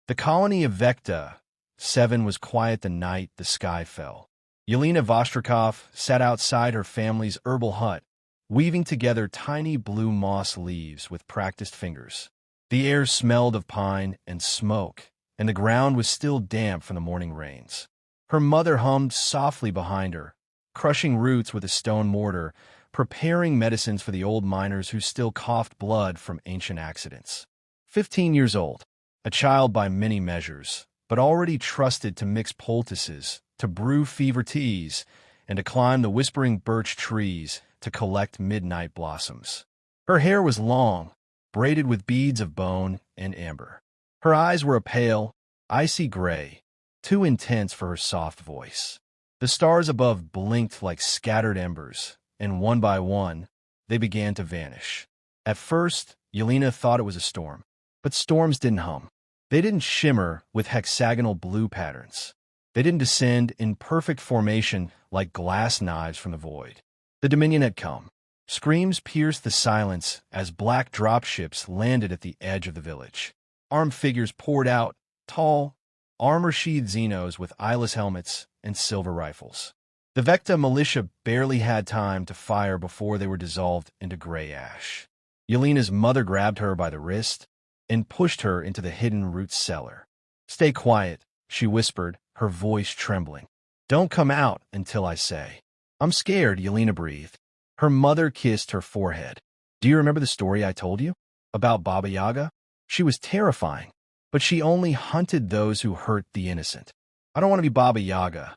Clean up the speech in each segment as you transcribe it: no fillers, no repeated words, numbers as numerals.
The colony of Vecta 7 was quiet the night the sky fell. Yelena Vostrikov sat outside her family's herbal hut, weaving together tiny blue moss leaves with practiced fingers. The air smelled of pine and smoke, and the ground was still damp from the morning rains. Her mother hummed softly behind her, crushing roots with a stone mortar, preparing medicines for the old miners who still coughed blood from ancient accidents. 15 years old, a child by many measures, but already trusted to mix poultices, to brew fever teas, and to climb the whispering birch trees to collect midnight blossoms. Her hair was long, braided with beads of bone and amber. Her eyes were a pale, icy gray, too intense for her soft voice. The stars above blinked like scattered embers, and one by one, they began to vanish. At first, Yelena thought it was a storm, but storms didn't hum. They didn't shimmer with hexagonal blue patterns. They didn't descend in perfect formation like glass knives from the void. The Dominion had come. Screams pierced the silence as black dropships landed at the edge of the village. Armed figures poured out, tall, armor-sheathed Xenos with eyeless helmets and silver rifles. The Vecta militia barely had time to fire before they were dissolved into gray ash. Yelena's mother grabbed her by the wrist and pushed her into the hidden root cellar. "Stay quiet," she whispered, her voice trembling. "Don't come out until I say." "I'm scared," Yelena breathed. Her mother kissed her forehead. "Do you remember the story I told you? About Baba Yaga? She was terrifying, but she only hunted those who hurt the innocent." "I don't want to be Baba Yaga,"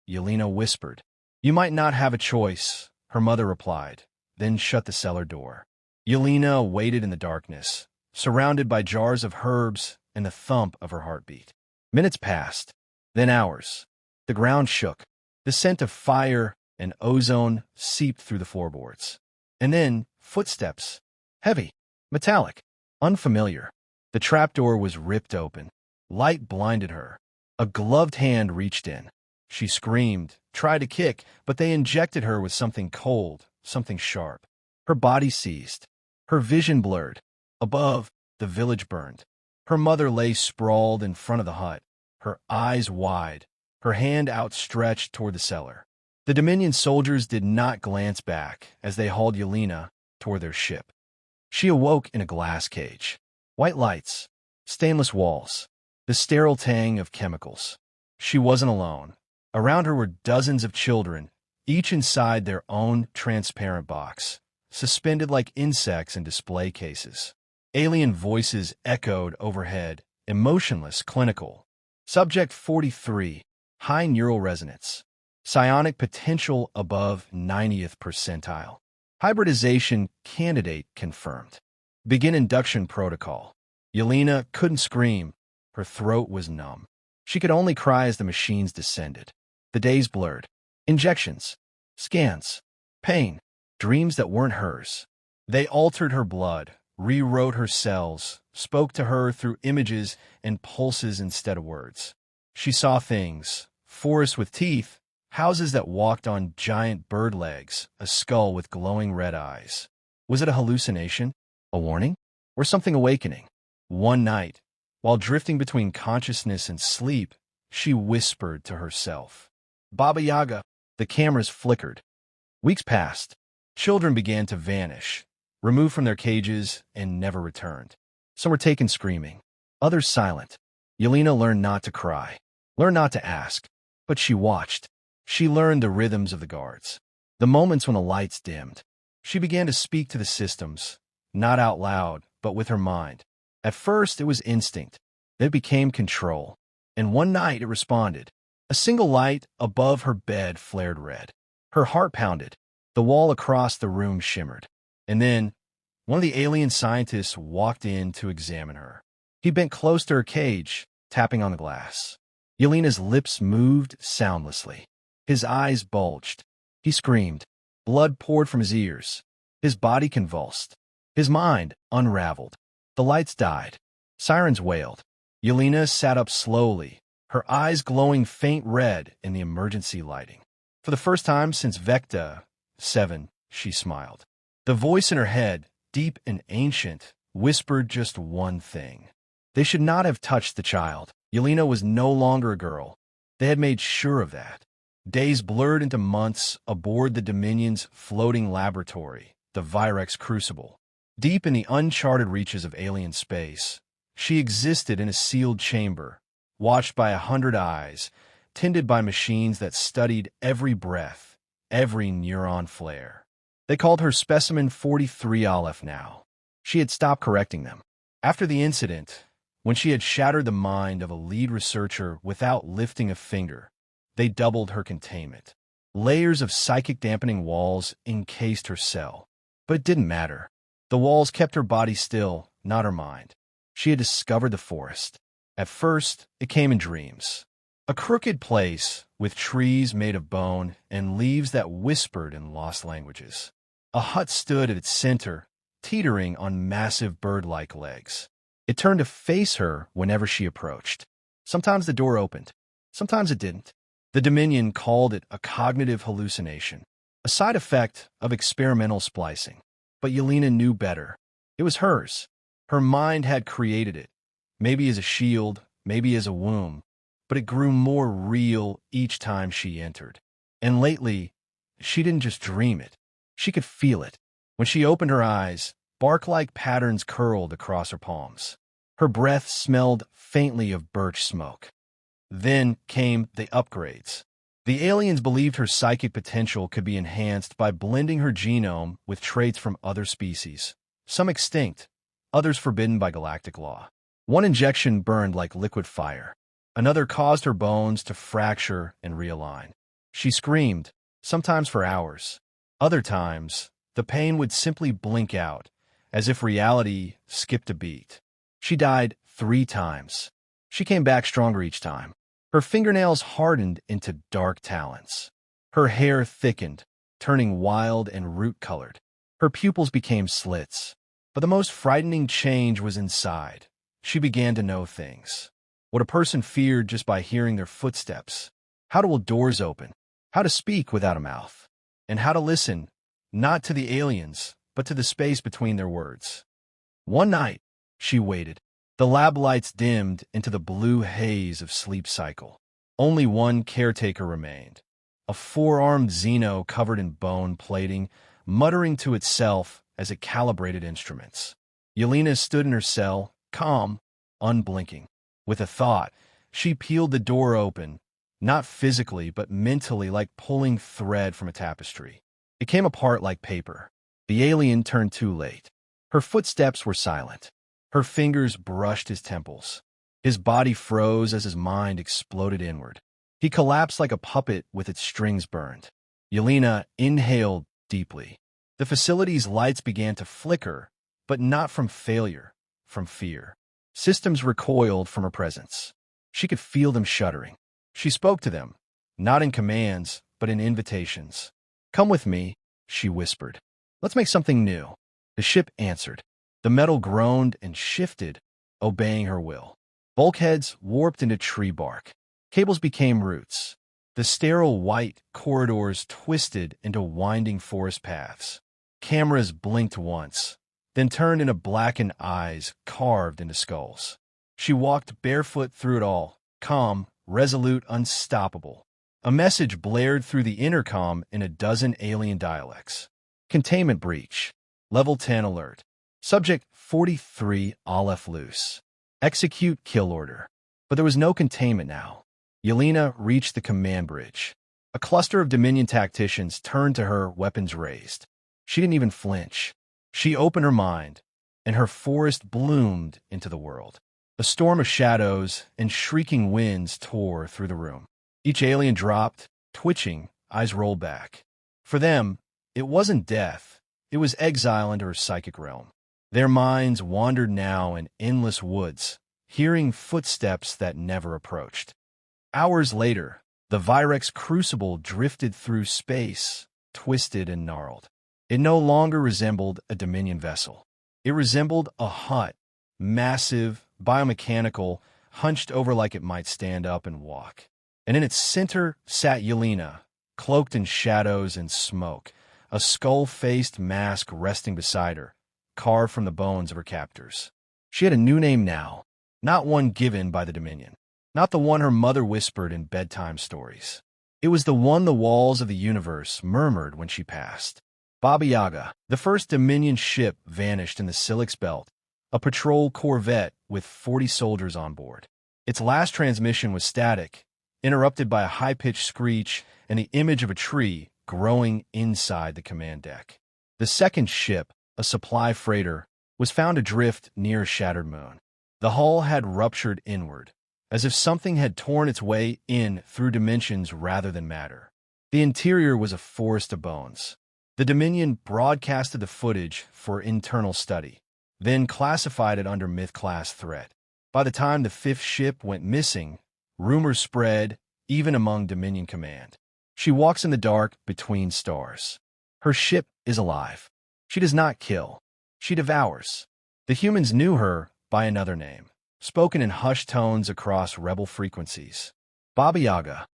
Yelena whispered. "You might not have a choice," her mother replied, then shut the cellar door. Yelena waited in the darkness, surrounded by jars of herbs and the thump of her heartbeat. Minutes passed, then hours. The ground shook. The scent of fire and ozone seeped through the floorboards. And then footsteps. Heavy, metallic, unfamiliar. The trapdoor was ripped open. Light blinded her. A gloved hand reached in. She screamed, tried to kick, but they injected her with something cold, something sharp. Her body seized. Her vision blurred. Above, the village burned. Her mother lay sprawled in front of the hut, her eyes wide, her hand outstretched toward the cellar. The Dominion soldiers did not glance back as they hauled Yelena toward their ship. She awoke in a glass cage. White lights, stainless walls, the sterile tang of chemicals. She wasn't alone. Around her were dozens of children, each inside their own transparent box, suspended like insects in display cases. Alien voices echoed overhead, emotionless, clinical. Subject 43, high neural resonance. Psionic potential above 90th percentile. Hybridization candidate confirmed. Begin induction protocol. Yelena couldn't scream. Her throat was numb. She could only cry as the machines descended. The days blurred. Injections, scans, pain, dreams that weren't hers. They altered her blood, rewrote her cells, spoke to her through images and pulses instead of words. She saw things, forests with teeth, houses that walked on giant bird legs, a skull with glowing red eyes. Was it a hallucination, a warning, or something awakening? One night, while drifting between consciousness and sleep, she whispered to herself, "Baba Yaga." The cameras flickered. Weeks passed. Children began to vanish, removed from their cages and never returned. Some were taken screaming, others silent. Yelena learned not to cry, learned not to ask, but she watched. She learned the rhythms of the guards, the moments when the lights dimmed. She began to speak to the systems, not out loud, but with her mind. At first, it was instinct. Then it became control. And one night, it responded. A single light above her bed flared red. Her heart pounded. The wall across the room shimmered. And then, one of the alien scientists walked in to examine her. He bent close to her cage, tapping on the glass. Yelena's lips moved soundlessly. His eyes bulged. He screamed. Blood poured from his ears. His body convulsed. His mind unraveled. The lights died. Sirens wailed. Yelena sat up slowly, her eyes glowing faint red in the emergency lighting. For the first time since Vecta 7, she smiled. The voice in her head, deep and ancient, whispered just one thing. They should not have touched the child. Yelena was no longer a girl. They had made sure of that. Days blurred into months aboard the Dominion's floating laboratory, the Virex Crucible. Deep in the uncharted reaches of alien space, she existed in a sealed chamber, watched by 100 eyes, tended by machines that studied every breath, every neuron flare. They called her Specimen 43 Aleph now. She had stopped correcting them. After the incident, when she had shattered the mind of a lead researcher without lifting a finger, they doubled her containment. Layers of psychic dampening walls encased her cell. But it didn't matter. The walls kept her body still, not her mind. She had discovered the forest. At first, it came in dreams. A crooked place with trees made of bone and leaves that whispered in lost languages. A hut stood at its center, teetering on massive bird-like legs. It turned to face her whenever she approached. Sometimes the door opened. Sometimes it didn't. The Dominion called it a cognitive hallucination, a side effect of experimental splicing. But Yelena knew better. It was hers. Her mind had created it, maybe as a shield, maybe as a womb, but it grew more real each time she entered. And lately, she didn't just dream it. She could feel it. When she opened her eyes, bark-like patterns curled across her palms. Her breath smelled faintly of birch smoke. Then came the upgrades. The aliens believed her psychic potential could be enhanced by blending her genome with traits from other species, some extinct, others forbidden by galactic law. One injection burned like liquid fire. Another caused her bones to fracture and realign. She screamed, sometimes for hours. Other times, the pain would simply blink out, as if reality skipped a beat. She died 3 times. She came back stronger each time. Her fingernails hardened into dark talons. Her hair thickened, turning wild and root-colored. Her pupils became slits. But the most frightening change was inside. She began to know things. What a person feared just by hearing their footsteps. How to hold doors open. How to speak without a mouth. And how to listen, not to the aliens, but to the space between their words. One night, she waited. The lab lights dimmed into the blue haze of sleep cycle. Only one caretaker remained. A 4-armed Xeno covered in bone plating, muttering to itself as it calibrated instruments. Yelena stood in her cell, calm, unblinking. With a thought, she peeled the door open, not physically but mentally, like pulling thread from a tapestry. It came apart like paper. The alien turned too late. Her footsteps were silent. Her fingers brushed his temples. His body froze as his mind exploded inward. He collapsed like a puppet with its strings burned. Yelena inhaled deeply. The facility's lights began to flicker, but not from failure, from fear. Systems recoiled from her presence. She could feel them shuddering. She spoke to them, not in commands, but in invitations. "Come with me," she whispered. "Let's make something new." The ship answered. The metal groaned and shifted, obeying her will. Bulkheads warped into tree bark. Cables became roots. The sterile white corridors twisted into winding forest paths. Cameras blinked once, then turned into blackened eyes carved into skulls. She walked barefoot through it all, calm, resolute, unstoppable. A message blared through the intercom in a dozen alien dialects. Containment breach. Level 10 alert. Subject 43 Aleph loose. Execute kill order. But there was no containment now. Yelena reached the command bridge. A cluster of Dominion tacticians turned to her, weapons raised. She didn't even flinch. She opened her mind, and her forest bloomed into the world. A storm of shadows and shrieking winds tore through the room. Each alien dropped, twitching, eyes rolled back. For them, it wasn't death. It was exile into her psychic realm. Their minds wandered now in endless woods, hearing footsteps that never approached. Hours later, the Virex Crucible drifted through space, twisted and gnarled. It no longer resembled a Dominion vessel. It resembled a hut, massive, biomechanical, hunched over like it might stand up and walk. And in its center sat Yelena, cloaked in shadows and smoke, a skull-faced mask resting beside her, carved from the bones of her captors. She had a new name now, Not one given by the Dominion. Not the one her mother whispered in bedtime stories. It was the one the walls of the universe murmured when she passed. Baba Yaga, the first Dominion ship, vanished in the Silix Belt, a patrol corvette with 40 soldiers on board. Its last transmission was static, interrupted by a high-pitched screech and the image of a tree growing inside the command deck. The second ship, a supply freighter, was found adrift near a shattered moon. The hull had ruptured inward, as if something had torn its way in through dimensions rather than matter. The interior was a forest of bones. The Dominion broadcasted the footage for internal study, then classified it under myth-class threat. By the time the fifth ship went missing, rumors spread, even among Dominion Command. She walks in the dark between stars. Her ship is alive. She does not kill. She devours. The humans knew her by another name, spoken in hushed tones across rebel frequencies. Baba Yaga.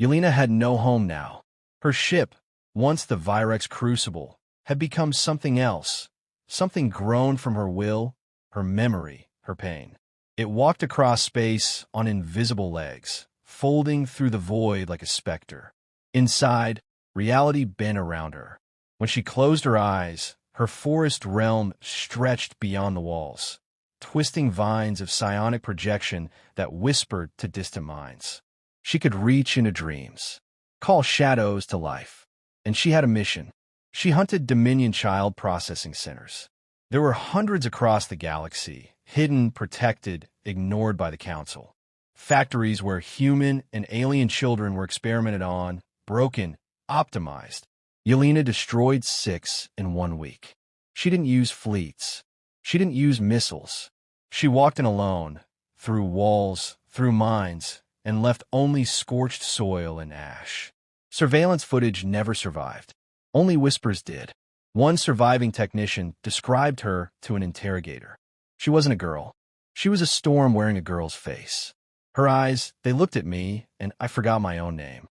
Yelena had no home now. Her ship, once the Virex Crucible, had become something else, something grown from her will, her memory, her pain. It walked across space on invisible legs, folding through the void like a specter. Inside, reality bent around her. When she closed her eyes, her forest realm stretched beyond the walls, twisting vines of psionic projection that whispered to distant minds. She could reach into dreams, call shadows to life. And she had a mission. She hunted Dominion child processing centers. There were hundreds across the galaxy, hidden, protected, ignored by the Council. Factories where human and alien children were experimented on, broken, optimized. Yelena destroyed 6 in 1 week. She didn't use fleets. She didn't use missiles. She walked in alone, through walls, through mines, and left only scorched soil and ash. Surveillance footage never survived. Only whispers did. One surviving technician described her to an interrogator. She wasn't a girl. She was a storm wearing a girl's face. Her eyes, they looked at me, and I forgot my own name.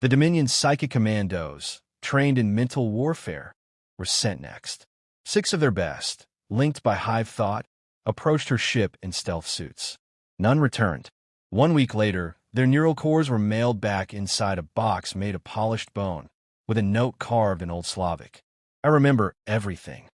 The Dominion psychic commandos, trained in mental warfare, were sent next. 6 of their best, linked by hive thought, approached her ship in stealth suits. None returned. 1 week later, their neural cores were mailed back inside a box made of polished bone, with a note carved in Old Slavic. I remember everything.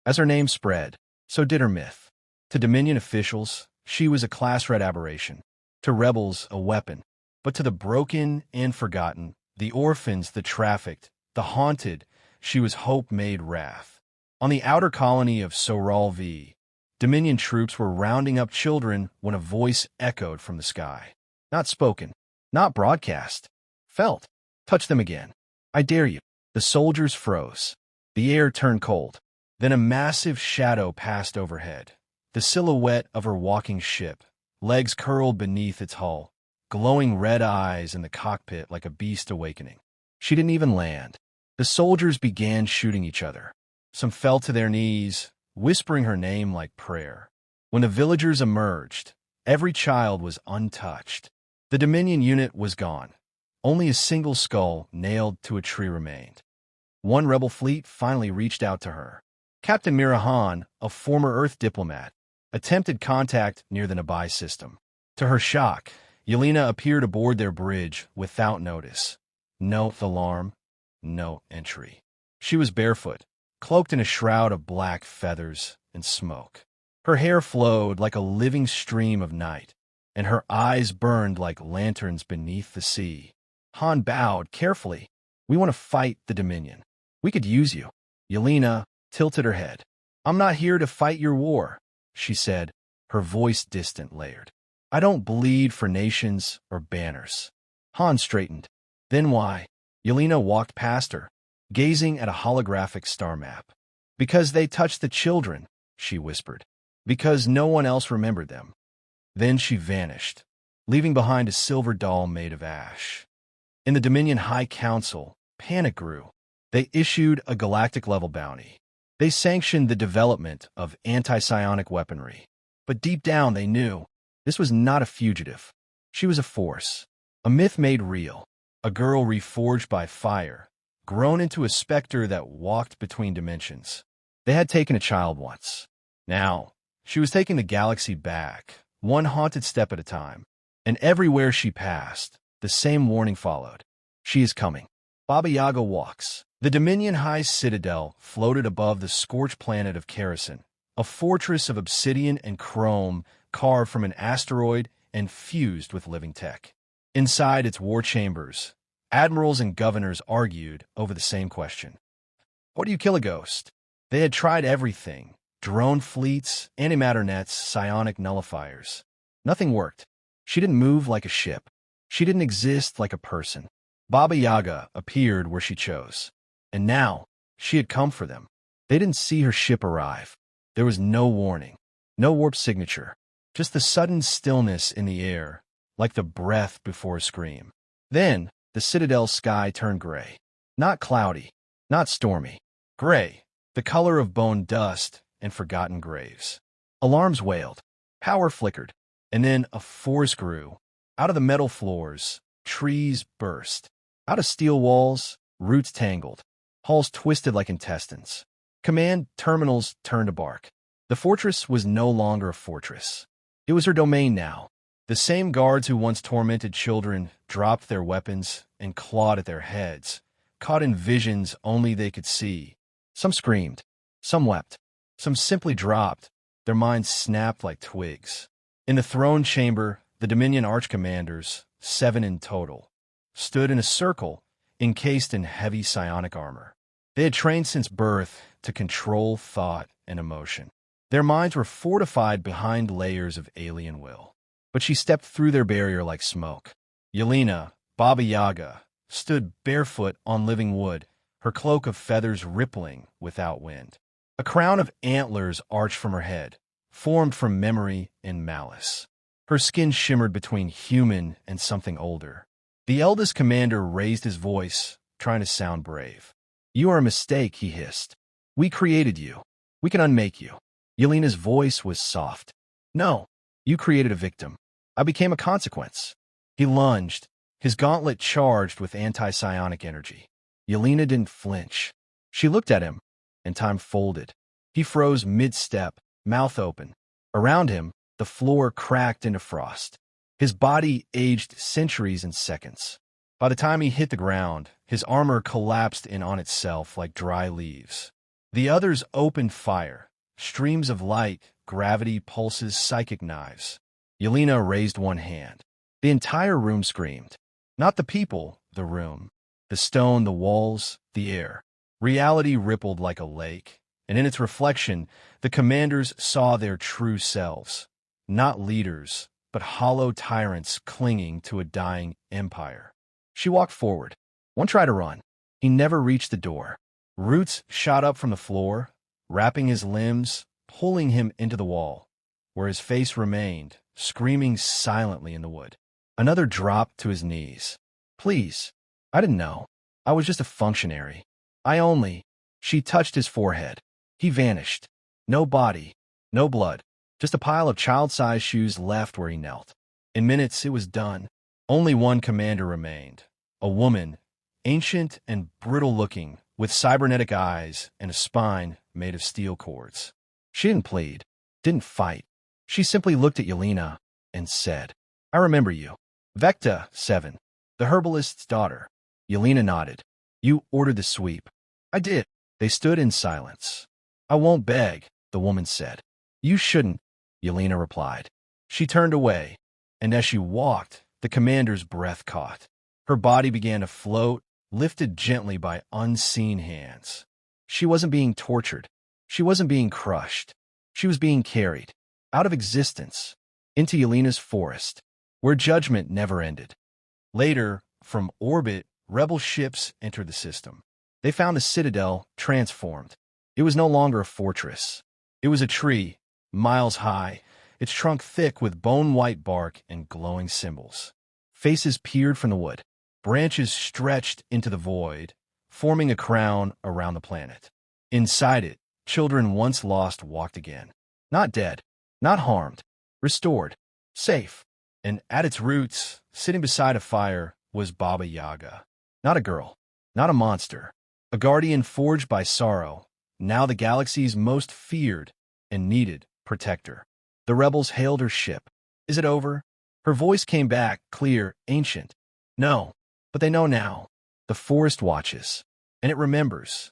As her name spread, so did her myth. To Dominion officials, she was a class-red aberration. To rebels, a weapon. But to the broken and forgotten, the orphans, the trafficked, the haunted, she was hope made wrath. On the outer colony of Soral V, Dominion troops were rounding up children when a voice echoed from the sky. Not spoken, not broadcast. Felt. Touch them again. I dare you. The soldiers froze. The air turned cold. Then a massive shadow passed overhead. The silhouette of her walking ship, legs curled beneath its hull, glowing red eyes in the cockpit like a beast awakening. She didn't even land. The soldiers began shooting each other. Some fell to their knees, whispering her name like prayer. When the villagers emerged, every child was untouched. The Dominion unit was gone. Only a single skull nailed to a tree remained. One rebel fleet finally reached out to her. Captain Mirahan, a former Earth diplomat, attempted contact near the Nabai system. To her shock, Yelena appeared aboard their bridge without notice. No alarm, no entry. She was barefoot, cloaked in a shroud of black feathers and smoke. Her hair flowed like a living stream of night, and her eyes burned like lanterns beneath the sea. Han bowed carefully. We want to fight the Dominion. We could use you. Yelena tilted her head. I'm not here to fight your war, she said, her voice distant, layered. I don't bleed for nations or banners. Han straightened. Then why? Yelena walked past her, gazing at a holographic star map. Because they touched the children, she whispered. Because no one else remembered them. Then she vanished, leaving behind a silver doll made of ash. In the Dominion High Council, panic grew. They issued a galactic-level bounty. They sanctioned the development of anti-psionic weaponry. But deep down they knew this was not a fugitive. She was a force, a myth made real, a girl reforged by fire, grown into a specter that walked between dimensions. They had taken a child once. Now, she was taking the galaxy back, one haunted step at a time. And everywhere she passed, the same warning followed. She is coming. Baba Yaga walks. The Dominion High Citadel floated above the scorched planet of Kerosene, a fortress of obsidian and chrome carved from an asteroid and fused with living tech. Inside its war chambers, admirals and governors argued over the same question. How do you kill a ghost? They had tried everything: drone fleets, antimatter nets, psionic nullifiers. Nothing worked. She didn't move like a ship. She didn't exist like a person. Baba Yaga appeared where she chose. And now, she had come for them. They didn't see her ship arrive. There was no warning, no warp signature, just the sudden stillness in the air, like the breath before a scream. Then, the citadel sky turned gray. Not cloudy, not stormy. Gray, the color of bone dust and forgotten graves. Alarms wailed. Power flickered. And then a force grew. Out of the metal floors, trees burst. Out of steel walls, roots tangled. Halls twisted like intestines. Command terminals turned to bark. The fortress was no longer a fortress. It was her domain now. The same guards who once tormented children dropped their weapons and clawed at their heads, caught in visions only they could see. Some screamed. Some wept. Some simply dropped. Their minds snapped like twigs. In the throne chamber, the Dominion Archcommanders, 7 in total, stood in a circle, encased in heavy psionic armor. They had trained since birth to control thought and emotion. Their minds were fortified behind layers of alien will. But she stepped through their barrier like smoke. Yelena, Baba Yaga, stood barefoot on living wood, her cloak of feathers rippling without wind. A crown of antlers arched from her head, formed from memory and malice. Her skin shimmered between human and something older. The eldest commander raised his voice, trying to sound brave. "You are a mistake," he hissed. "We created you. We can unmake you." Yelena's voice was soft. "No, you created a victim. I became a consequence." He lunged, his gauntlet charged with anti-psionic energy. Yelena didn't flinch. She looked at him, and time folded. He froze mid-step, mouth open. Around him, the floor cracked into frost. His body aged centuries in seconds. By the time he hit the ground, his armor collapsed in on itself like dry leaves. The others opened fire, streams of light, gravity pulses, psychic knives. Yelena raised one hand. The entire room screamed. Not the people, the room. The stone, the walls, the air. Reality rippled like a lake, and in its reflection, the commanders saw their true selves. Not leaders, but hollow tyrants clinging to a dying empire. She walked forward. One tried to run. He never reached the door. Roots shot up from the floor, wrapping his limbs, pulling him into the wall, where his face remained, screaming silently in the wood. Another dropped to his knees. "Please, I didn't know. I was just a functionary. She touched his forehead. He vanished. No body, no blood, just a pile of child-sized shoes left where he knelt. In minutes, it was done. Only one commander remained. A woman, ancient and brittle-looking, with cybernetic eyes and a spine made of steel cords. She didn't plead, didn't fight. She simply looked at Yelena and said, "I remember you. Vecta, 7, the herbalist's daughter." Yelena nodded. "You ordered the sweep." "I did." They stood in silence. "I won't beg," the woman said. "You shouldn't," Yelena replied. She turned away, and as she walked, the commander's breath caught. Her body began to float, lifted gently by unseen hands. She wasn't being tortured. She wasn't being crushed. She was being carried out of existence into Yelena's forest, where judgment never ended. Later, from orbit, rebel ships entered the system. They found the citadel transformed. It was no longer a fortress. It was a tree, miles high, its trunk thick with bone-white bark and glowing symbols. Faces peered from the wood. Branches stretched into the void, forming a crown around the planet. Inside it, children once lost walked again. Not dead, not harmed, restored, safe. And at its roots, sitting beside a fire, was Baba Yaga. Not a girl, not a monster. A guardian forged by sorrow, now the galaxy's most feared and needed protector. The rebels hailed her ship. Is it over? Her voice came back, clear, ancient. No, but they know now. The forest watches, and it remembers.